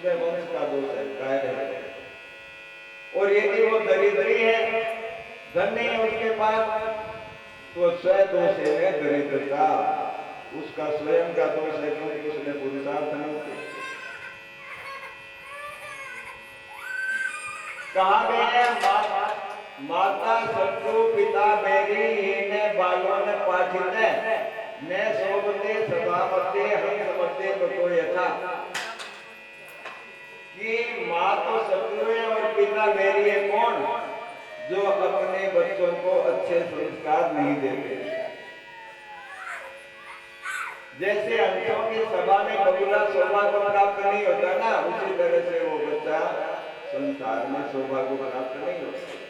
उसमें वंश का दोष है, गाय है। और यदि वो दरिद्री है, धन नहीं है उसके पास, तो स्वदोष है दरिद्रता, उसका स्वयं का दोष है, क्योंकि उसने पुरुषार्थ नहीं किया। कहा गया है माता शत्रु पिता बैरी ने बालों ने पाठित न शोभते सभापते हंसमते बतो यथा, कि माँ तो शत्रु है और पिता बैरी है। कौन? जो अपने बच्चों को अच्छे संस्कार नहीं देते। जैसे हंसों की सभा में बगुला शोभा को प्राप्त नहीं होता ना, उसी तरह से वो बच्चा संसार में शोभा को प्राप्त नहीं होता।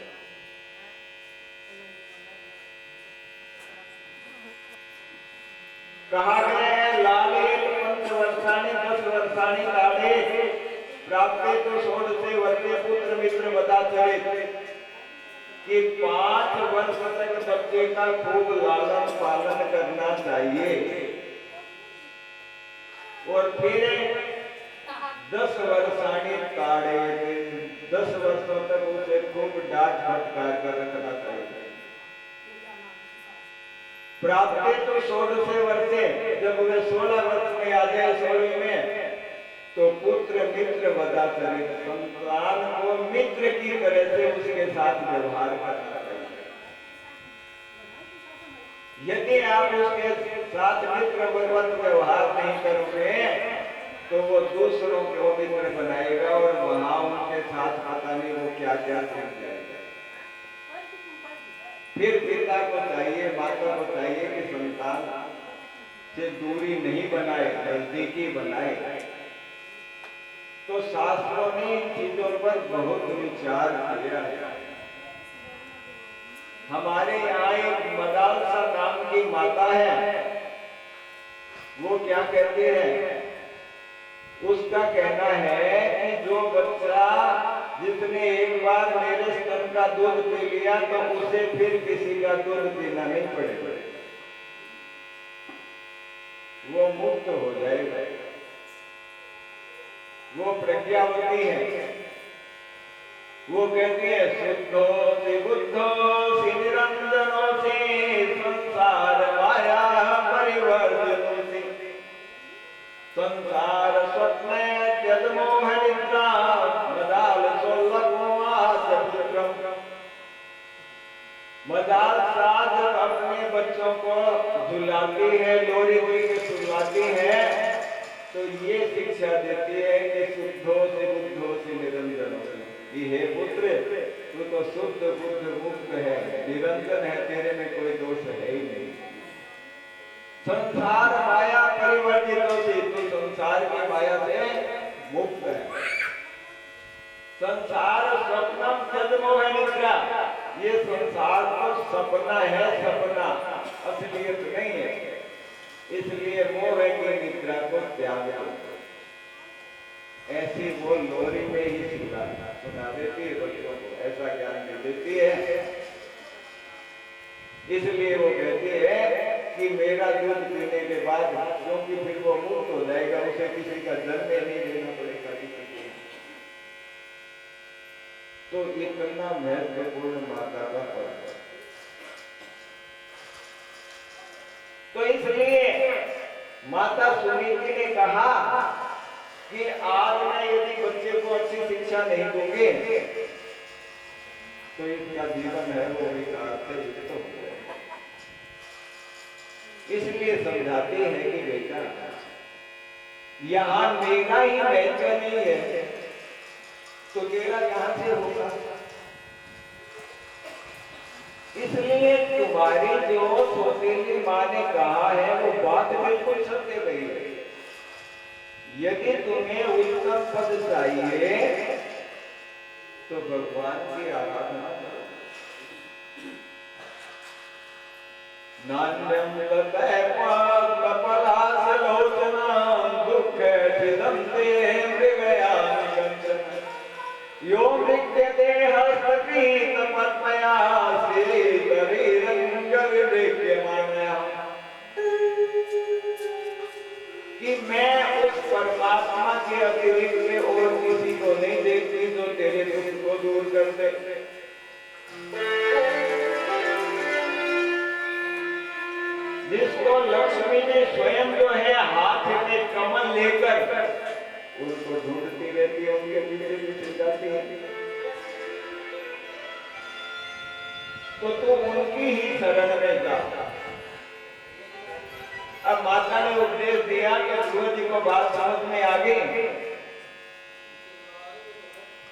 कहा गया है लाले पंचवर्षाणि 10 वर्षाणि लाड़े प्राप्ते तो षोड़ से वर्षे पुत्र मित्र बदाचरित, कि 5 वर्ष तक बच्चे का खूब लालन पालन करना चाहिए और फिर 10 वर्षाणि ताड़े, 10 वर्षों तक उसे खूब डांट फटकार कर रखना चाहिए। प्राप्त तो 16 वर्षे, जब वे 16 वर्ष में आ जाए 16 में, तो पुत्र मित्र वदाचरित, संतान को मित्र की तरह से उसके साथ व्यवहार करना चाहिए। यदि आप उसके साथ मित्र व्यवहार नहीं करोगे तो वो दूसरों को मित्र बनाएगा और वहां उनके साथ पता नहीं वो क्या क्या सीख जाएगा। फिर पिता को चाहिए, माता को चाहिए कि संतान से दूरी नहीं बनाए, नजदीकी बनाए। तो शास्त्रों ने इन चीजों पर बहुत विचार किया है। हमारे यहाँ एक मदालसा नाम की माता है, वो क्या कहते हैं, उसका कहना है कि जो बच्चा जिसने एक बार मेरे स्तन का दूध पी लिया तो उसे फिर किसी का दूध पीना नहीं पड़ेगा, वो मुक्त हो जाएगा, वो प्रज्ञावती है। वो कहती है शुद्धो से बुद्धो से निरंजनो से संसार माया परिवर्तनो से, संसार स्वप्न जन्मोह निद्रा मदाल सोलकम। मदाल साध अपने बच्चों को झुलाती है, लोरी के सुलाती है, तो ये शिक्षा देती है कि शुद्धो से बुद्धो से निरंजन हो। हे पुत्र, तू तो शुद्ध बुद्ध मुक्त है, निरंजन है, तेरे में कोई दोष है ही नहीं। संसार माया परिवर्तित होती, तू संसार की माया से मुक्त है। संसार स्वप्नम जन्मो है निद्रा, ये संसार तो सपना है, सपना असलियत नहीं है। इसलिए मोह की निद्रा को त्याग दो। ऐसी वो लोरी में ही सुना देती है बच्चों को, ऐसा ज्ञान दे देती है। इसलिए वो कहती है कि मेरा दूध पीने के बाद, क्योंकि फिर वो मुक्त हो जाएगा, उसे किसी का जन्म नहीं देना पड़ेगा किसी को। तो इतना महत्वपूर्ण माता का पद है। तो इसलिए माता सुनीति ने कहा कि आज मैं यदि बच्चे को अच्छी शिक्षा नहीं दूंगी तो इसका जीवन है वो विकार से युक्त हो जाएगा। इसलिए समझाते हैं कि बेटा यहाँ मेरा ही बेचा नहीं है तो तेरा कहां से होगा। इसलिए तुम्हारी जो सौतेली माँ ने कहा है वो बात बिल्कुल सत्य गई है। यदि तुम्हें उत्तम पद चाहिए तो भगवान की आराधना करो। नान्यम कपलास लोचना दुख चिदंते मृगयान कंचन यो मृग्यते हस्तपीत पद्मया श्रीतरीरंग विवेक्यमानया, कि मैं उस परमात्मा के अतिरिक्त और उनको ढूंढती रहती है, उनके पीछे पीछे जाती है। तो तू उनकी ही शरण में जा। अब माता ने उपदेश दिया कि ध्रुव जी को बात समझ में आ गई।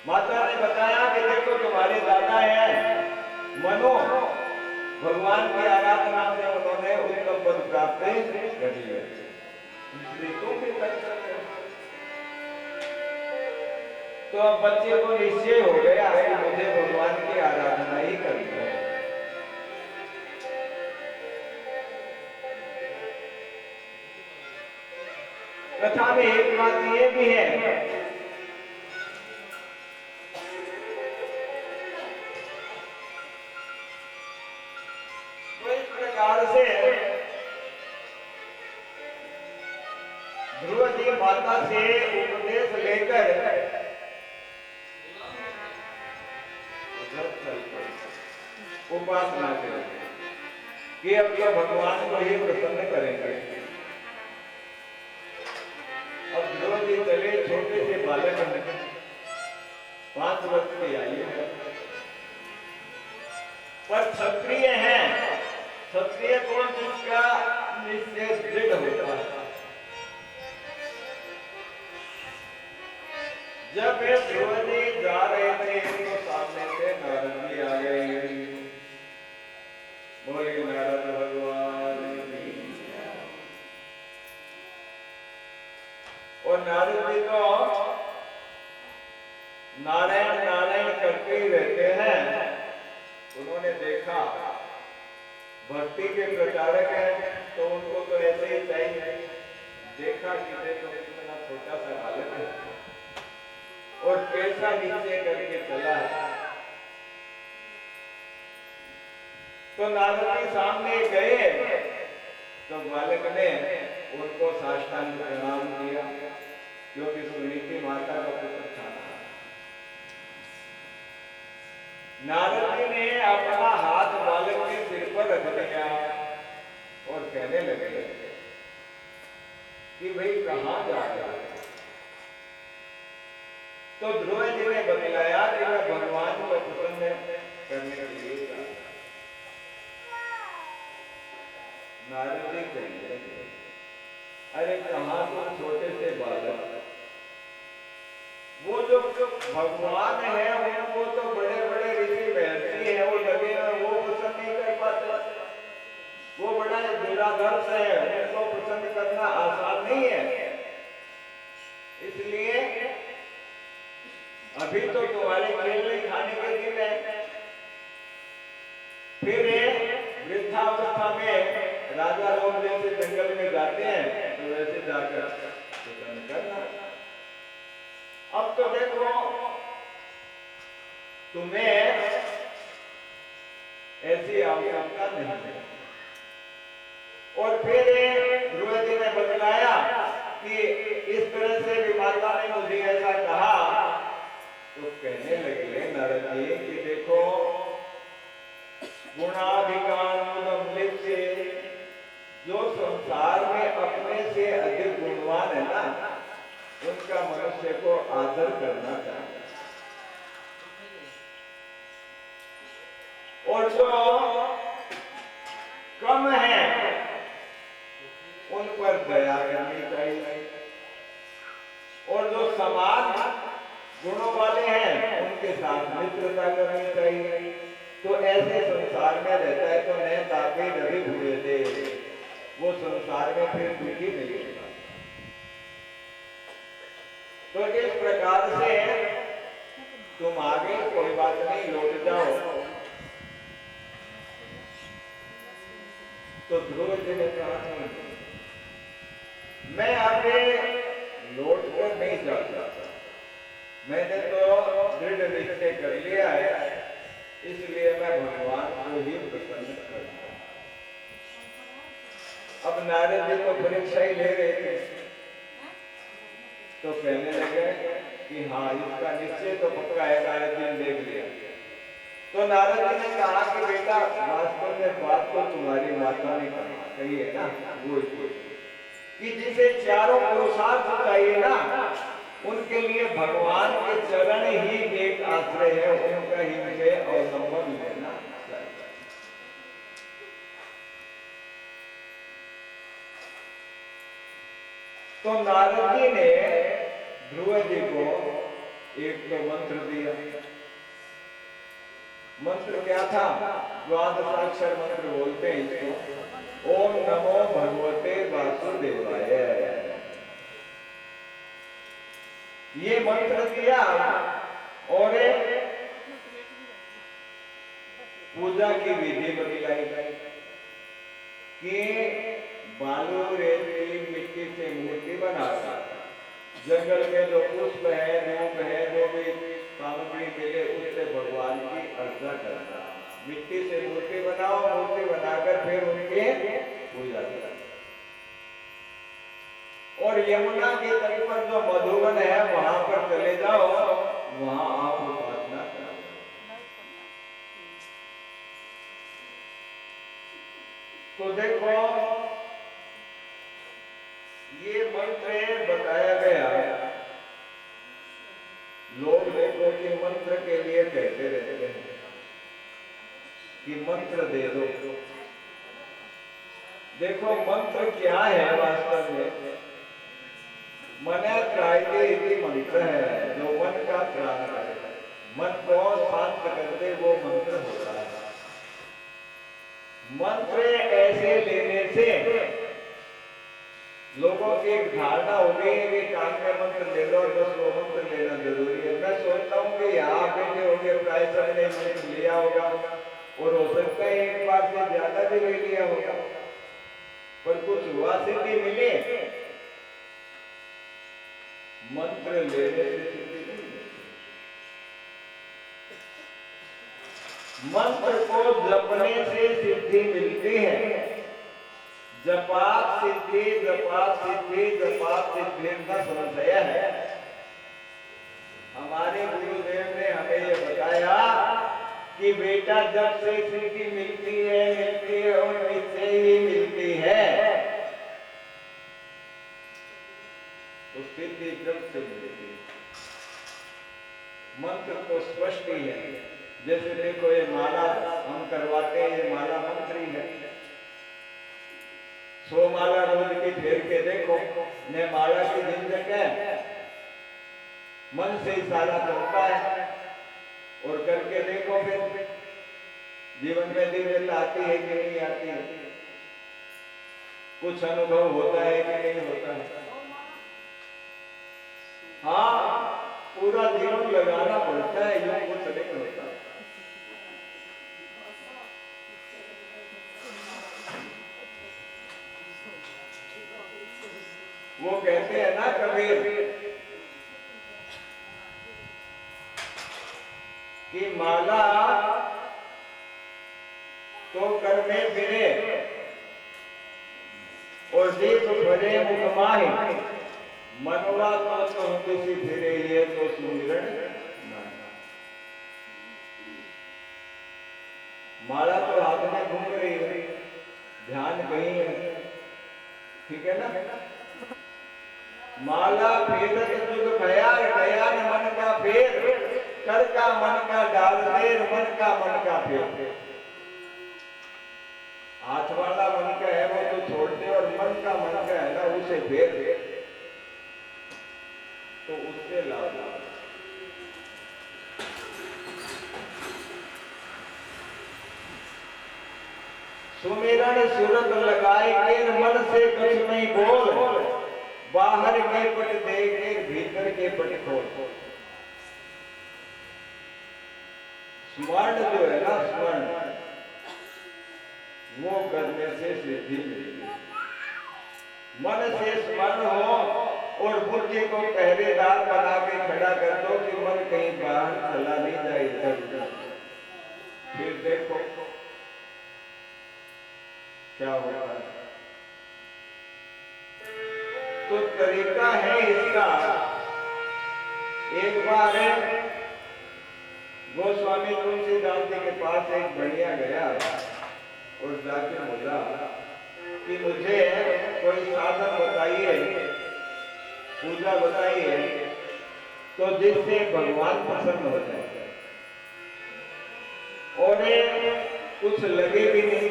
माता ने बताया कि देखो तुम्हारे दादा हैं मनु, भगवान की आराधना से उन्होंने उत्तम पद प्राप्त कर लिया, इसलिए तुम भी कर सकते हो। तो अब बच्चे को निश्चय हो गया कि मुझे भगवान की आराधना ही करनी है। कथा में एक बात ये भी है, तो इस प्रकार से ध्रुव जी माता से उपदेश लेकर उपासना करेंगे कि अब ये भगवान को ही प्रसन्न करेंगे। अब ध्रुव जी चले छोटे से बालक हैं, 5 वर्ष की आयु है, पर क्षत्रिय हैं। क्षत्रिय कौन जिसका निश्चय दृढ़ होता है। जब वे ध्रुव जी जा रहे थे तो सामने से नारद जी आ गए। बोले नारद भगवान की। और नारद जी तो नारायण नारायण करते ही रहते हैं। उन्होंने देखा भक्ति के प्रचारक हैं तो उनको तो ऐसे ही चाहिए। देखा कि देखो इतना छोटा सा बालक है और कैसा निश्चय करके चला है। तो नारद जी सामने गए तो बालक ने उनको साष्टांग प्रणाम किया, क्योंकि सुनीति माता का पुत्र था। नारद जी ने अपना हाथ बालक के सिर पर रख दिया और कहने लगे कि भाई कहां जा रहे हो। तो ध्रुव जी ने बतलाया कि मैं भगवान को प्रसन्न करने के लिए जा रहा हूं। नारद जी कहेंगे अरे कहां तुम छोटे से बालक, वो जो भगवान है उनको तो बड़े बड़े ऋषि महर्षि है, वो लगे वो प्रसन्न नहीं कर पाते। वो बड़ा दुराधर्ष है, उनको प्रसन्न करना आसान नहीं है। इसलिए अभी तो तुम्हारे खेलने खाने के दिन है, फिर वृद्धावस्था में राजा लोग जैसे जंगल में जाते हैं तो वैसे जाकर प्रसन्न करना। अब तो देखो तुम्हें ऐसी आवश्यकता नहीं है। और फिर ध्रुव जी ने बतलाया कि इस तरह से भी माता ने मुझे ऐसा कहा। तो कहने लगे नारद जी कि देखो गुणाधिकानुदम्बित से जो संसार में अपने से अधिक गुणवान है ना, उनका मनुष्य को आदर करना चाहिए। और जो कम है उन पर दया करनी चाहिए। और जो समान गुणों वाले हैं उनके साथ मित्रता करनी चाहिए। तो ऐसे संसार में रहता है तो नए तापी रवि हुए थे, वो संसार में फिर दुखी नहीं होगा। तो इस प्रकार से तुम आगे कोई बात नहीं, लौट जाओ। तो ध्रुव जी ने कहा मैं आगे लौट कर नहीं जा सकता, मैंने तो दृढ़ निश्चय कर लिया है, इसलिए मैं भगवान को ही प्रसन्न करूंगा। अब नारद जी तो परीक्षा ही ले रहे थे, तो कहने लगे कि हाँ इसका निश्चय तो पक्का है, नारद जी ने देख लिया। तो नारद जी ने कहा कि बेटा वास्तव में बात तो तुम्हारी माता ने कही है ना, वो कि जिसे चारों पुरुषार्थ चाहिए ना, उनके लिए भगवान के चरण ही एक आश्रय है, उनका ही मुझे अवलंबन लेना चाहिए। तो नारद जी ने ध्रुव जी को एक तो मंत्र दिया। मंत्र क्या था? द्वादशाक्षर मंत्र बोलते हैं इसको, ओम नमो भगवते वासुदेवाय। ये मंत्र दिया और पूजा की विधि बतलाई कि बालू रेती मिट्टी से मूर्ति बनाकर जंगल में जो पुष्प है, धूप है, जो भी सामग्री मिले उससे भगवान की अर्चना करना। मिट्टी से मूर्ति बनाओ, मूर्ति बनाकर फिर उनकी पूजा करो। और यमुना के तट पर जो मधुवन है वहां पर चले जाओ, वहां आप उपासना करो। तो देखो ये मंत्र बताया गया। लोग देखो कि मंत्र के लिए कहते रहते हैं कि मंत्र दे दो। देखो मंत्र क्या है वास्तव में? मने त्रायते इति मंत्र है, जो मन का त्राण करे, मन को शांत करते वो मंत्र होता है। मंत्र ऐसे लेने से लोगों की एक धारणा हो गई है कि कान में मंत्र ले लो और बस वो मंत्र लेना जरूरी है। मैं सोचता हूँ कि यहाँ बैठे होंगे प्राय सबने मंत्र लिया होगा और हो सकता है एक बार से ज्यादा भी ले लिया होगा, पर कुछ हुआ सिद्धि मिली? मंत्र लेने से सिद्धि नहीं मिलती। मंत्र को जपने से सिद्धि मिलती है। जपात सिद्धि, जपात सिद्धि, जपात सिद्धि का संशय है। हमारे गुरुदेव ने हमें ये बताया कि बेटा जब से सिद्धि मिलती है और किससे ही मिलती है, तो सिद्धि जब से मिलती है। मंत्र तो स्पष्ट ही है। जैसे देखो ये माला हम करवाते हैं, ये माला मंत्र ही है। 100 माला रोज की फेर के देखो, ने माला की झंझट है, मन से ही सारा चलता है। और करके देखो फिर जीवन में दिव्यता आती है कि नहीं आती है? कुछ अनुभव होता है कि नहीं होता है? हाँ, पूरा जीवन लगाना पड़ता है, यूं कुछ नहीं होता। वो कहते हैं ना कबीर कि माला तो कर में फिरे और दीप भरे मुख माही, मनवा तो किसी फिरे ये तो सुमिरन। माला तो हाथ में घूम रही है, ध्यान कहीं है, ठीक है ना? माला फेरत जुग भया, गया न मन का फेर, कर का मन का डाल देर, मन का फेर। हाथ वाला मन का है वो तो छोड़ दे, और मन का है ना उसे फेर दे, तो उससे लाभ। सुमिरन सुरत लगाए के मन से कुछ नहीं बोल, बाहर के पट देख भीतर के पट खोल। स्मरण जो है ना, स्मरण वो करने से सिद्धि मिलती है। मन से स्मरण हो और बुद्धि को पहरेदार बना के खड़ा कर दो कि मन कहीं बाहर चला नहीं जाए इधर उधर। फिर देखो क्या होता है। तो तरीका है इसका। एक बार गोस्वामी तुलसीदास जी के पास एक बढ़िया गया और जाके बोला कि मुझे कोई साधन बताइए, पूजा बताइए तो जिससे भगवान प्रसन्न हो जाए और ये कुछ लगे भी नहीं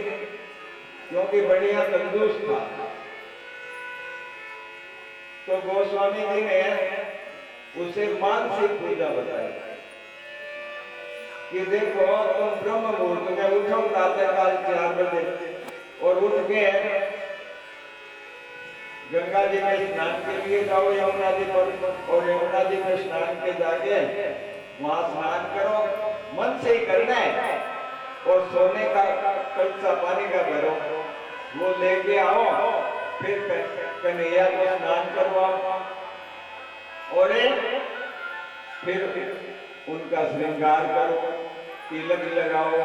क्योंकि बढ़िया कंजूस था। तो गोस्वामी जी ने उसे मानसिक पूजा बताई कि देखो तुम ब्रह्म मुहूर्त में उठो प्रातःकाल 4 बजे और उठ के गंगा जी में स्नान के लिए जाओ यमुना जी पर और यमुना जी में स्नान के जाके वहां स्नान करो, मन से ही करना है और सोने का कलसा पानी का भरो वो लेके आओ, फिर कन्हैया को स्नान करवाओ और फिर उनका श्रृंगार करो, तिलक लगाओ,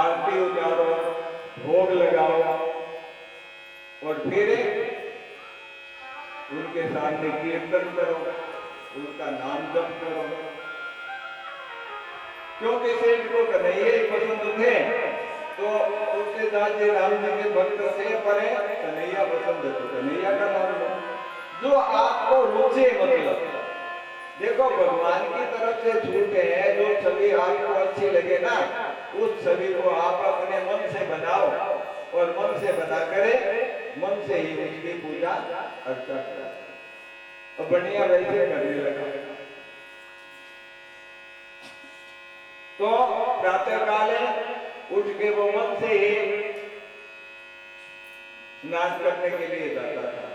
आरती उतारो, भोग लगाओ और फिर उनके सामने कीर्तन करो, उनका नाम जप करो। क्योंकि सेठ को कन्हैया ही पसंद थे तो तुलसीदास जी राम जी के भक्त से परे कन्हैया पसंद है तो कन्हैया का नाम लो जो आपको रुचे। मतलब देखो भगवान की तरफ से छूटे हैं जो छवि आपको अच्छी लगे ना उस छवि को आप अपने मन से बनाओ और मन से बना करे मन से ही उसकी पूजा अर्चना करो और बढ़िया वैसे करने लगा। तो प्रातः काले उठ के वो मन से ही स्नान करने के लिए जाता था।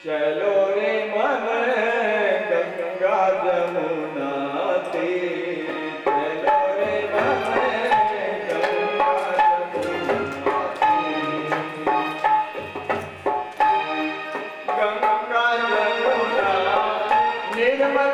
चलो रे मन गंगा जमुना तीर, चलो रे मन गंगा जमुना तीर, गंगा जमुना निर्मल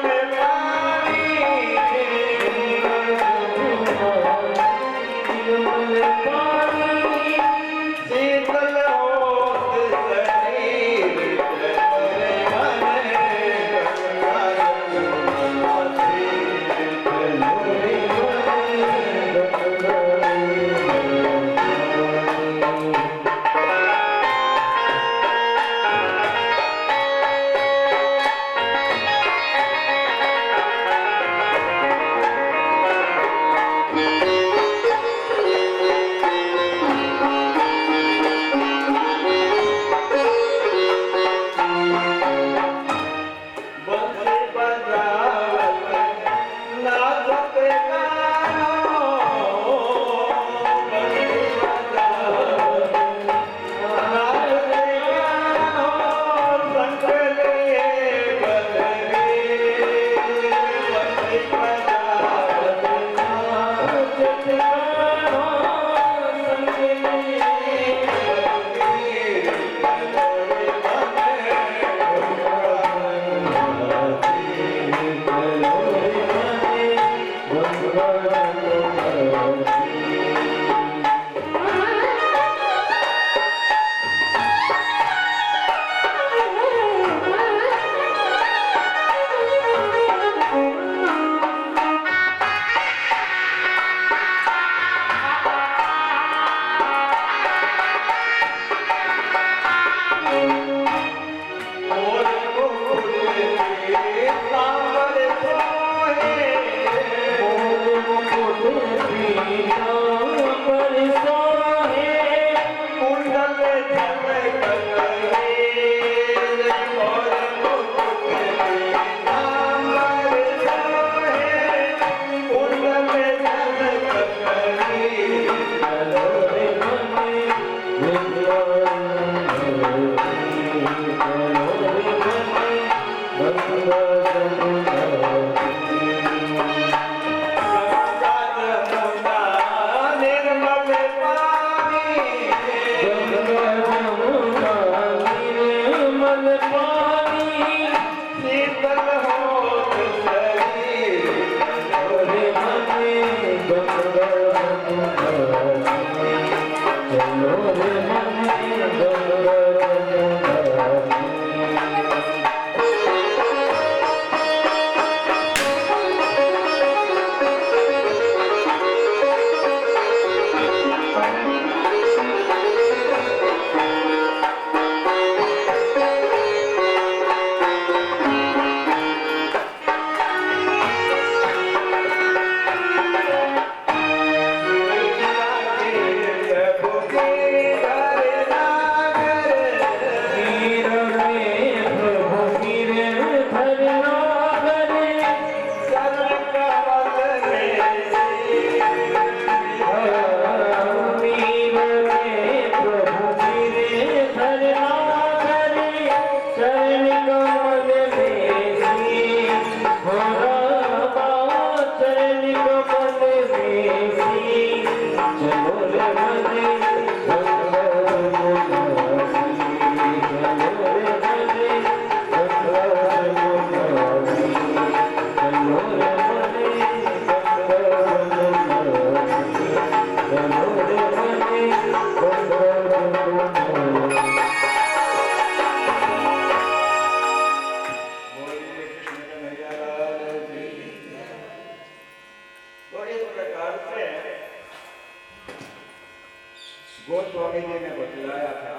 गोस्वामी जी ने बतलाया था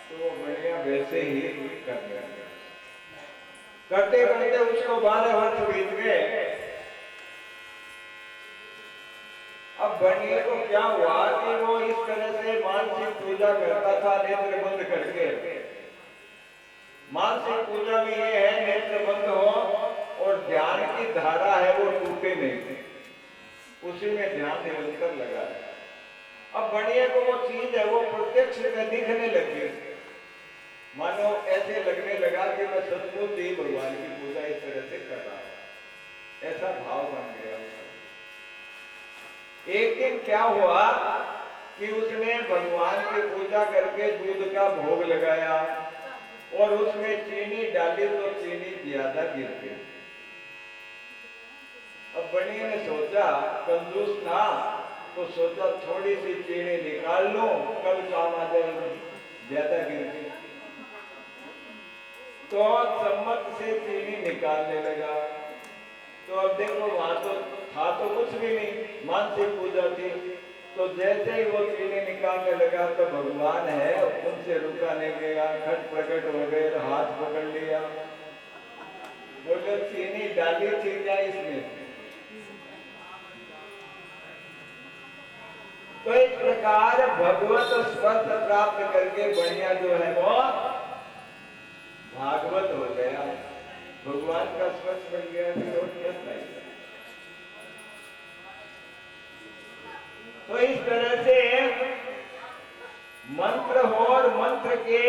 तो वो बढ़िया वैसे ही कर गया। करते करते उसको 12 वर्ष बीत गए। अब बनिए को क्या हुआ कि वो इस तरह से मानसिक पूजा करता था नेत्र बंद करके। मानसिक पूजा में ये है नेत्र बंद हो और ध्यान की धारा है वो टूटे नहीं, उसी में ध्यान निरंतर लगा है। अब बनिए को वो चीज है वो प्रत्यक्ष में दिखने लगी, मानो ऐसे लगने लगा कि मैं सचमुच ही भगवान की पूजा इस तरह से कर रहा हूं, ऐसा भाव बन गया। एक दिन क्या हुआ कि उसने भगवान की पूजा करके दूध का भोग लगाया और उसमें चीनी डाली तो चीनी ज्यादा गिर गई। अब बनिए ने सोचा, कंजूस था तो सोचा थोड़ी सी चीनी निकाल लो, कल काम आ जाएगी, ज्यादा गिर गई तो चम्मच से चीनी निकालने लगा। तो अब देखो वहां तो था तो कुछ भी नहीं, मानसिक पूजा थी। तो जैसे ही वो चीनी निकालने लगा तो भगवान है उनसे रुका नहीं गया, खट प्रकट हो गए, हाथ पकड़ लिया, बोले चीनी डाली थी क्या इसमें। तो इस प्रकार भगवत स्पर्श प्राप्त करके बढ़िया जो है वो भागवत हो गया, भगवान का स्पर्श बन गया, फिर और क्या चाहिए। तो इस तरह से मंत्र हो और मंत्र के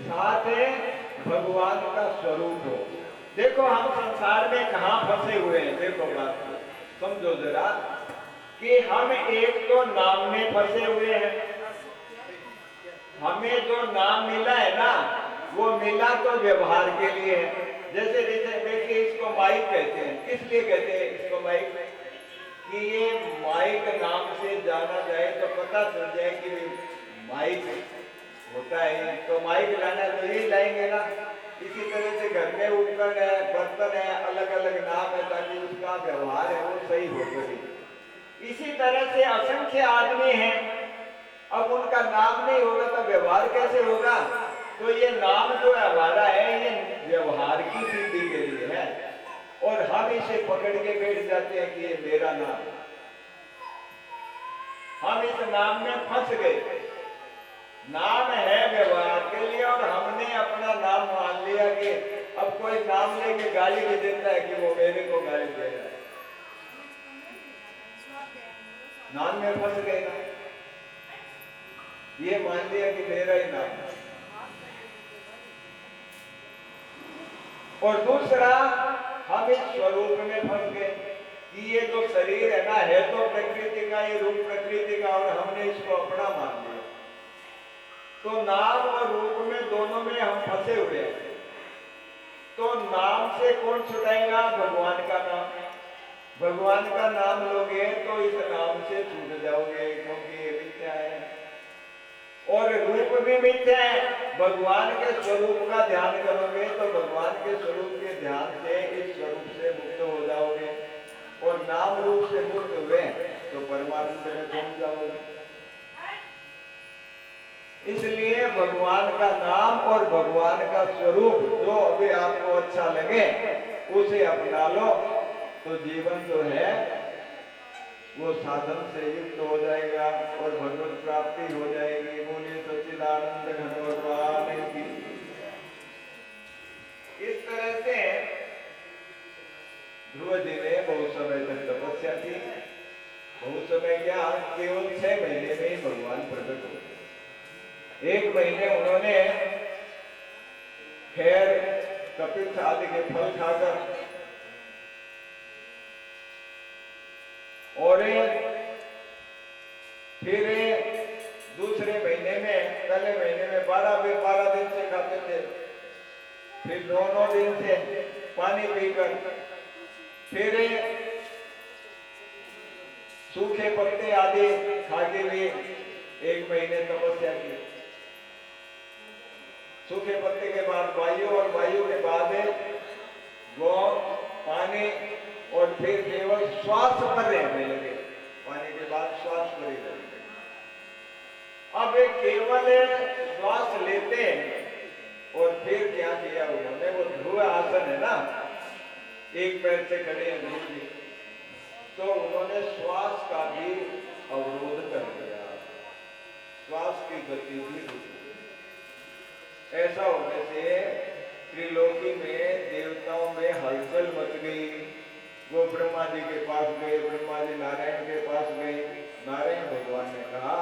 साथ भगवान का स्वरूप हो। देखो हम संसार में कहां फंसे हुए हैं, देखो बात को समझो जरा कि हम एक तो नाम में फंसे हुए हैं। हमें जो नाम मिला है ना वो मिला तो व्यवहार के लिए है। जैसे देखिए इसको माइक कहते हैं, किस लिए कहते हैं इसको माइक, कि ये माइक नाम से जाना जाए तो पता चल जाए कि माइक होता है, तो माइक लाना तो यही लाएंगे ना। इसी तरह से घर में उपकरण है, बर्तन है, अलग अलग नाम है ताकि उसका व्यवहार है वो सही हो सके। इसी तरह से असंख्य आदमी हैं, अब उनका नाम नहीं होगा तो व्यवहार कैसे होगा। तो ये नाम जो हमारा है ये व्यवहार की सिद्धि के लिए है और हम इसे पकड़ के बैठ जाते हैं कि ये मेरा नाम। हम इस नाम में फंस गए। नाम है व्यवहार के लिए और हमने अपना नाम मान लिया कि अब कोई नाम लेके गाली भी देता है कि वो मेरे को गाली दे रहा है, नाम में फंस गए ना, ये मान लिया कि मेरा ही नाम है। और दूसरा हम इस स्वरूप में फंस गए कि ये जो शरीर है ना है तो प्रकृति का, ये रूप प्रकृति का, और हमने इसको अपना मान लिया। तो नाम और रूप में दोनों में हम फंसे हुए हैं। तो नाम से कौन छुटाएगा, भगवान का नाम। भगवान का नाम लोगे तो इस नाम से छूट जाओगे, क्योंकि ये मिथ्या है और रूप भी मिथ्या है। भगवान के स्वरूप का ध्यान करोगे तो भगवान के स्वरूप के ध्यान से इस स्वरूप से मुक्त हो जाओगे और नाम रूप से मुक्त हुए तो परमानंद में पहुंच जाओगे। इसलिए भगवान का नाम और भगवान का स्वरूप जो अभी आपको अच्छा लगे उसे अपना लो तो जीवन जो है वो साधन से युक्त हो जाएगा और भगवत प्राप्ति हो जाएगी। बोलिए सच्चिदानंद घन भगवान की। इस तरह से ध्रुव जी ने बहुत समय तक तपस्या की। बहुत समय क्या, केवल 6 महीने में ही भगवान प्रकट हो। 1 महीने उन्होंने खैर कपिल आदि के फल खाकर और फिर दूसरे महीने में, पहले महीने में 12 दिन से खाते थे, फिर 9 दिन से पानी पीकर, फिर सूखे पत्ते आदि खा के भी 1 महीने तपस्या की। सूखे पत्ते के बाद वायु और वायु के बाद वो पानी और फिर केवल श्वास पर रहने लगे। पानी के बाद श्वास पर ही रहने लगे। अब वे केवल श्वास लेते और फिर क्या किया उन्होंने, वो ध्रुव आसन है ना, एक पैर से खड़े हैं ध्रुव जी, तो उन्होंने श्वास का भी अवरोध कर दिया, श्वास की गति भी रुक गई। ऐसा होने से त्रिलोकी में देवताओं में हलचल मच गई। वो ब्रह्मा जी के पास गए, ब्रह्मा जी नारायण के पास गए। नारायण भगवान ने कहा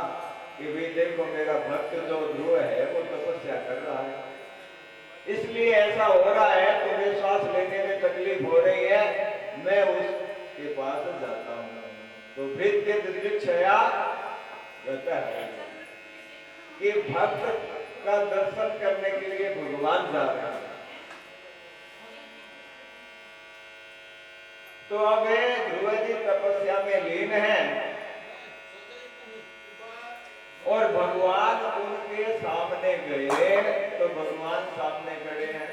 कि भाई देखो मेरा भक्त जो ध्रुव है वो तपस्या कर रहा है, इसलिए ऐसा हो रहा है, तुम्हें श्वास लेने में तकलीफ हो रही है, मैं उसके पास जाता हूँ। तो भृत्य दिदृक्षया कहता है कि भक्त का दर्शन करने के लिए भगवान जा रहा है। तो अब ध्रुव जी तपस्या में लीन हैं और भगवान उनके सामने गए, तो भगवान सामने खड़े हैं,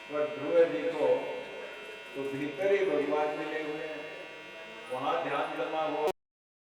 पर ध्रुव जी को तो भीतर ही भगवान मिले हुए हैं, वहां ध्यान जमा हो